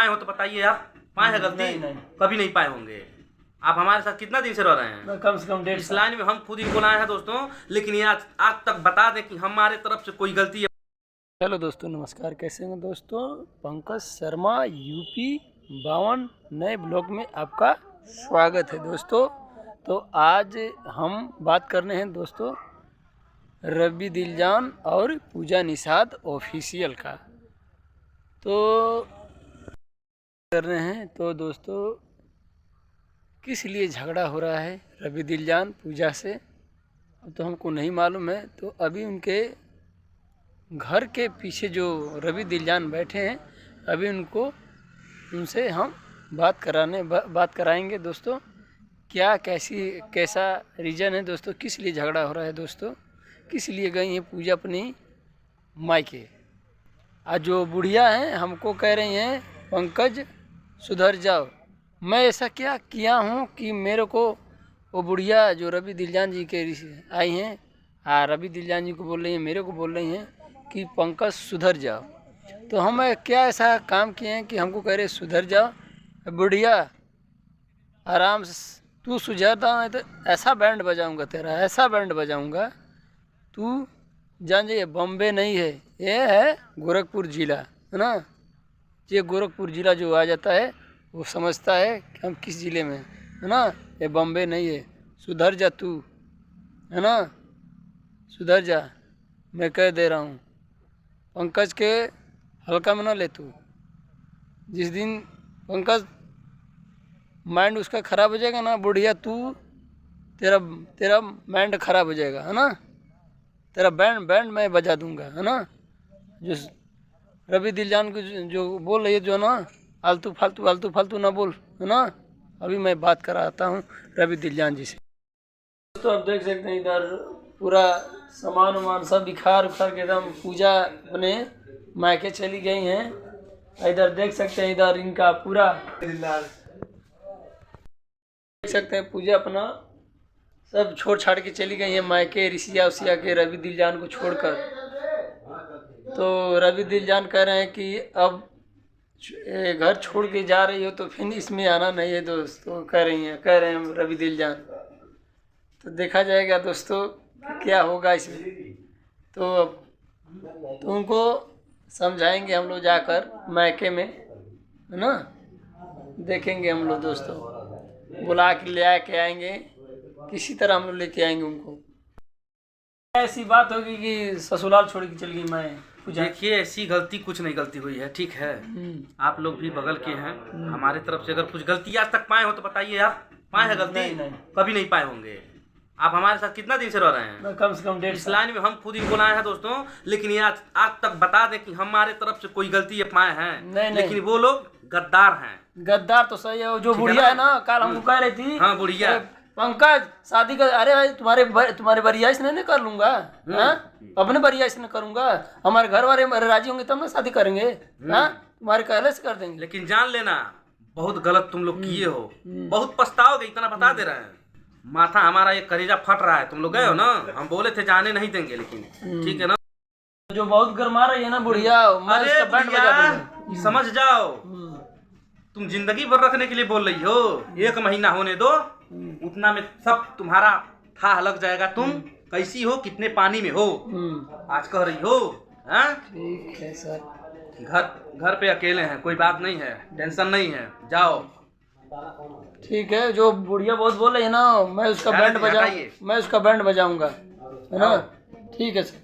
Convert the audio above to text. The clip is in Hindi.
पाए हो तो बताइए आप, पाए हैं गलती? नहीं। कभी नहीं पाए होंगे। आप हमारे साथ कितना दिन से रह रहे हैं? कम से कम 1.5 इस लाइन में हम खुद इनको लाए हैं दोस्तों, लेकिन ये आज तक बता दें कि हमारे तरफ से कोई गलती है। हेलो दोस्तों, नमस्कार। कैसे हैं दोस्तों? पंकज शर्मा यूपी 52 नए ब्लॉग में आपका स्वागत है दोस्तों। तो आज हम बात करने हैं दोस्तों रवि दिलजान और पूजा निषाद ऑफिशियल का। तो कर रहे हैं तो दोस्तों किस लिए झगड़ा हो रहा है रवि दिलजान पूजा से, अब तो हमको नहीं मालूम है। तो अभी उनके घर के पीछे जो रवि दिलजान बैठे हैं, अभी उनसे हम बात कराएंगे दोस्तों। कैसा रीज़न है दोस्तों, किस लिए झगड़ा हो रहा है दोस्तों, किस लिए गई हैं पूजा अपनी मायके। आज जो बुढ़िया हैं हमको कह रही हैं पंकज सुधर जाओ। मैं ऐसा क्या किया हूँ कि मेरे को वो बुढ़िया जो रवि दिलजान जी के आई हैं, रवि दिलजान जी को बोल रही हैं, मेरे को बोल रही हैं कि पंकज सुधर जाओ। तो हम क्या ऐसा काम किए हैं कि हमको कह रहे सुधर जाओ बुढ़िया, आराम से तू सुधरता नहीं तो ऐसा बैंड बजाऊंगा तेरा, ऐसा बैंड बजाऊंगा तू जान जाइए। बॉम्बे नहीं है, ये है गोरखपुर ज़िला, है ना। ये गोरखपुर ज़िला जो आ जाता है वो समझता है कि हम किस ज़िले में, है ना। ये बॉम्बे नहीं है। सुधर जा तू, है ना, सुधर जा, मैं कह दे रहा हूँ। पंकज के हल्का में ना ले तू। जिस दिन पंकज माइंड उसका ख़राब हो जाएगा ना बुढ़िया, तू तेरा माइंड ख़राब हो जाएगा, है ना। तेरा बैंड मैं बजा दूंगा, है ना। जो रवि दिलजान को जो बोल रही है जो ना, आलतू फालतू ना बोल, है ना। अभी मैं बात कराता हूँ रवि दिलजान जी से। दोस्तों आप देख सकते हैं इधर पूरा सामान सब बिखार के एकदम पूजा अपने मायके चली गई हैं। इधर देख सकते हैं, इधर इनका पूरा देख सकते हैं पूजा अपना सब छोड़ छाड़ के चली गई हैं मायके, ऋषिया उसिया के रवि दिलजान को छोड़कर। तो रवि दिलजान कह रहे हैं कि अब घर छोड़ के जा रही हो तो फिर इसमें आना नहीं है दोस्तों, कह रहे हैं रवि दिलजान। तो देखा जाएगा दोस्तों क्या होगा इसमें। तो उनको समझाएंगे हम लोग जाकर मायके में, है ना। देखेंगे हम लोग दोस्तों, बुला के ले आके आएंगे, किसी तरह हम लोग लेके आएंगे उनको। ऐसी बात होगी कि ससुराल छोड़ के चल गई मैं। देखिए ऐसी गलती कुछ नहीं गलती हुई है, ठीक है। आप लोग भी बगल के हैं, हमारे तरफ से अगर कुछ गलती आज तक पाए हो तो बताइए आप, पाए हैं गलती? नहीं। कभी नहीं पाए होंगे। आप हमारे साथ कितना दिन से रह रहे हैं? कम से कम 1.5 इस लाइन में हम खुद इनको लाए हैं दोस्तों, लेकिन ये आज तक बता दें कि हमारे तरफ से कोई गलती ये पाए हैं नहीं। लेकिन वो लोग गद्दार हैं। गद्दार तो सही है। जो बुढ़िया है ना, कल हमको कह रही थी, हाँ बुढ़िया, पंकज शादी कर, अरे भाई तुम्हारे बरियाइश नहीं कर लूंगा, अपने बरियाइश नहीं करूंगा, हमारे घर वाले राजी होंगे तब ना शादी करेंगे, तुम्हारे कहले से कर देंगे। लेकिन जान लेना बहुत गलत तुम लोग किए हो, बहुत पछताओगे, इतना बता दे रहे हैं। माथा हमारा ये कलेजा फट रहा है। तुम लोग गए हो ना, हम बोले थे जाने नहीं देंगे, लेकिन ठीक है ना। जो बहुत गरमा रही है ना बुढ़िया, अरे बुढ़िया समझ जाओ, तुम जिंदगी भर रखने के लिए बोल रही हो, 1 महीना होने दो, उतना में सब तुम्हारा था लग जाएगा। तुम कैसी हो, कितने पानी में हो, आज कह रही हो। ठीक है सर, घर पे अकेले हैं, कोई बात नहीं है, टेंशन नहीं है, जाओ। ठीक है। जो बुढ़िया बहुत बोल रही है ना, मैं उसका बैंड बजाऊंगा, है ना। ठीक है सर।